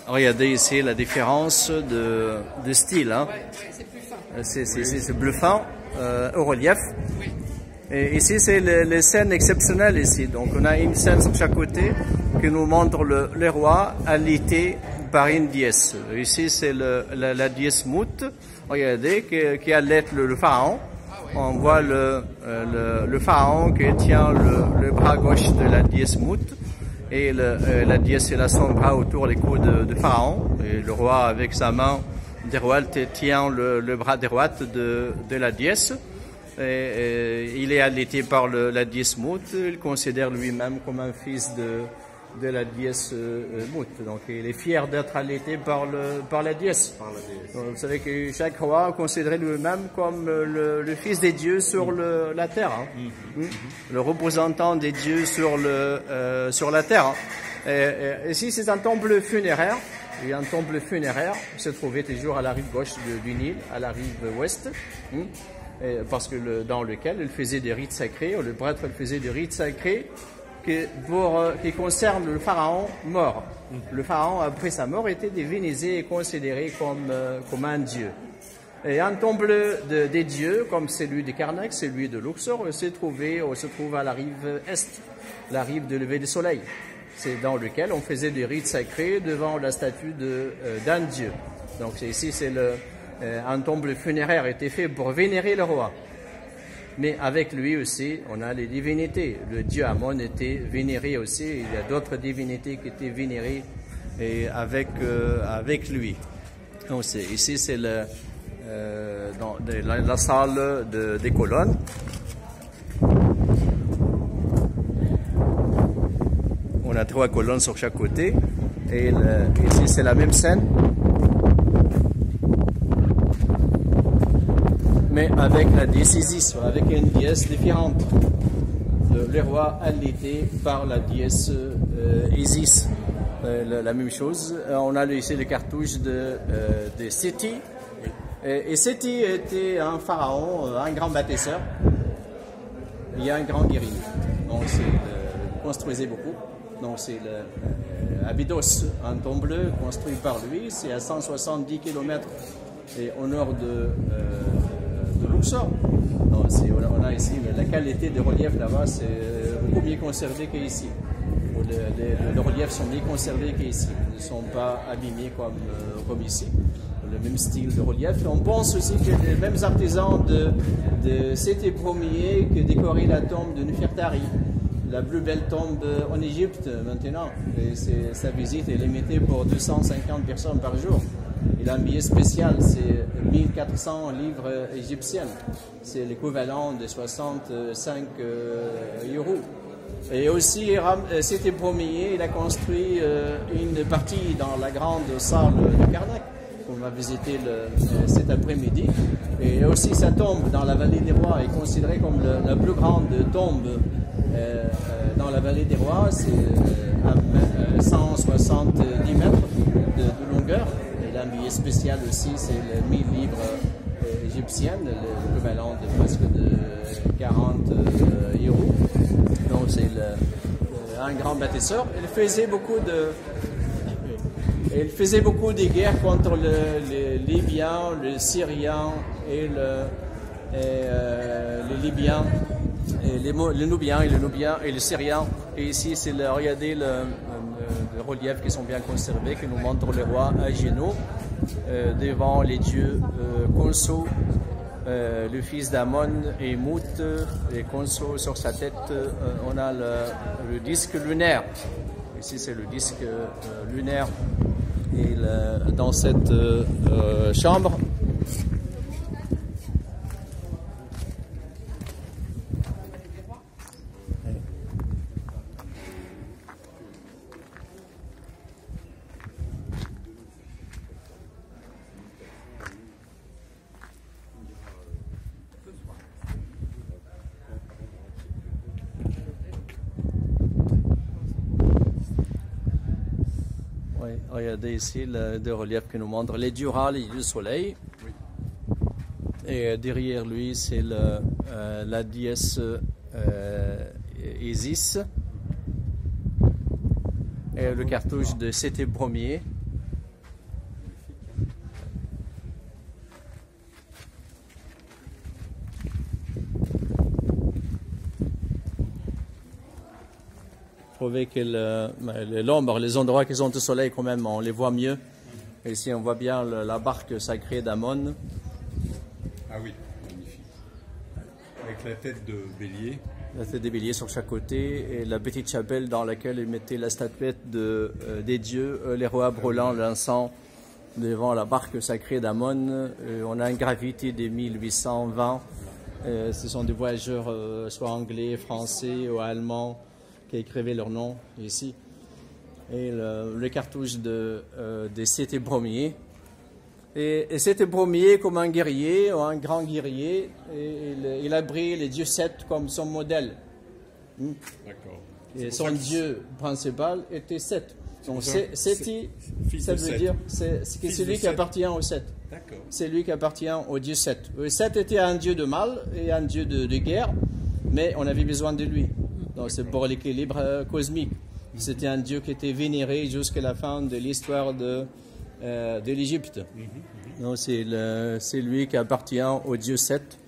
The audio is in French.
Regardez ici la différence de style. Hein. C'est bluffant, au relief. Et ici, c'est les scènes exceptionnelles ici. Donc, on a une scène sur chaque côté qui nous montre le roi alité par une déesse. Ici, c'est la déesse Mout, regardez, qui allait le pharaon. On voit le pharaon qui tient le bras gauche de la déesse Mout. Et la déesse elle a son bras autour des cous de pharaon. Et le roi, avec sa main droite, tient le bras droite de la déesse. Et il est allaité par la déesse Mout. Il considère lui-même comme un fils de la déesse Mout. Donc il est fier d'être allaité par la déesse. Donc, vous savez que chaque roi considérait lui-même comme le fils des dieux sur la terre. Hein. Le représentant des dieux sur la terre. Hein. Et ici, c'est un temple funéraire. Il y a un temple funéraire qui se trouvait toujours à la rive gauche du Nil, à la rive ouest. Parce que dans lequel il faisait des rites sacrés, le prêtre faisait des rites sacrés qui concernent le pharaon mort. Le pharaon, après sa mort, était divinisé et considéré comme un dieu. Et un temple des dieux, comme celui de Karnak, celui de Luxor, se trouve à la rive est, la rive de lever du soleil. C'est dans lequel on faisait des rites sacrés devant la statue d'un dieu. Donc ici, un temple funéraire était fait pour vénérer le roi. Mais avec lui aussi, on a les divinités. Le dieu Amon était vénéré aussi. Il y a d'autres divinités qui étaient vénérées avec lui. Donc ici, c'est la salle des colonnes. On a 3 colonnes sur chaque côté. Et ici, c'est la même scène. Mais avec la déesse Isis, avec une déesse différente. Le roi allaité par la déesse Isis. La même chose. On a ici les cartouches de Séti. Et Séti était un pharaon, un grand bâtisseur. Il y a un grand guerrier. Donc, il construisait beaucoup. Donc, c'est Abydos, un temple construit par lui. C'est à 170 km au nord de Luxor. Donc, on a ici la qualité des reliefs là-bas, c'est beaucoup mieux conservé qu'ici. Les reliefs sont mieux conservés qu'ici. Ils ne sont pas abîmés comme ici. Le même style de relief. On pense aussi que les mêmes artisans de Séti Ier qui décoraient la tombe de Nefertari, la plus belle tombe en Égypte maintenant. Et sa visite est limitée pour 250 personnes par jour. Il a un billet spécial, c'est 1400 livres égyptiennes. C'est l'équivalent de 65 euros. Et aussi, Séti Ier, il a construit une partie dans la grande salle de Karnak, qu'on va visiter cet après-midi. Et aussi, sa tombe dans la vallée des rois est considérée comme la plus grande tombe dans la vallée des rois. C'est à 170 mètres de longueur. Un billet spécial aussi, c'est le 1000 livres égyptiennes, l'équivalent de presque de 40 euros. Donc c'est un grand bâtisseur. Il faisait beaucoup de guerres contre les Libyens, les Syriens et les Libyens, et les Nubiens et les Syriens. Et ici, regardez le reliefs qui sont bien conservés, qui nous montrent le roi à genoux devant les dieux Khonsu, le fils d'Amon et Mout, et Khonsu sur sa tête, on a le disque lunaire. Ici c'est le disque lunaire. Et dans cette chambre, regardez ici le relief qui nous montre les dieux râles et le soleil. Oui. Et derrière lui, c'est la déesse Isis. Et le cartouche de Séti Ier. trouvé que l'ombre, les endroits qui sont au soleil, quand même, on les voit mieux. Ici, on voit bien la barque sacrée d'Amon. Ah oui, magnifique. Avec la tête de bélier. La tête des béliers sur chaque côté et la petite chapelle dans laquelle ils mettaient la statuette des dieux, les rois brûlant l'encens devant la barque sacrée d'Amon. On a un gravité de 1820. Ce sont des voyageurs, soit anglais, français ou allemands, qui écrivaient leur nom ici. Et le cartouche de Seth Bromier. Et Seth Bromier, comme un guerrier, ou un grand guerrier, il a pris les dieux Seth comme son modèle. D'accord. Et son dieu principal était Seth. Donc Sethi, ça veut dire c'est celui qui appartient au Seth. C'est lui qui appartient au dieu Seth. Seth était un dieu de mal et un dieu de guerre, mais on avait besoin de lui. Donc c'est pour l'équilibre cosmique. C'était un dieu qui était vénéré jusqu'à la fin de l'histoire de l'Égypte. Donc c'est lui qui appartient au dieu Seth.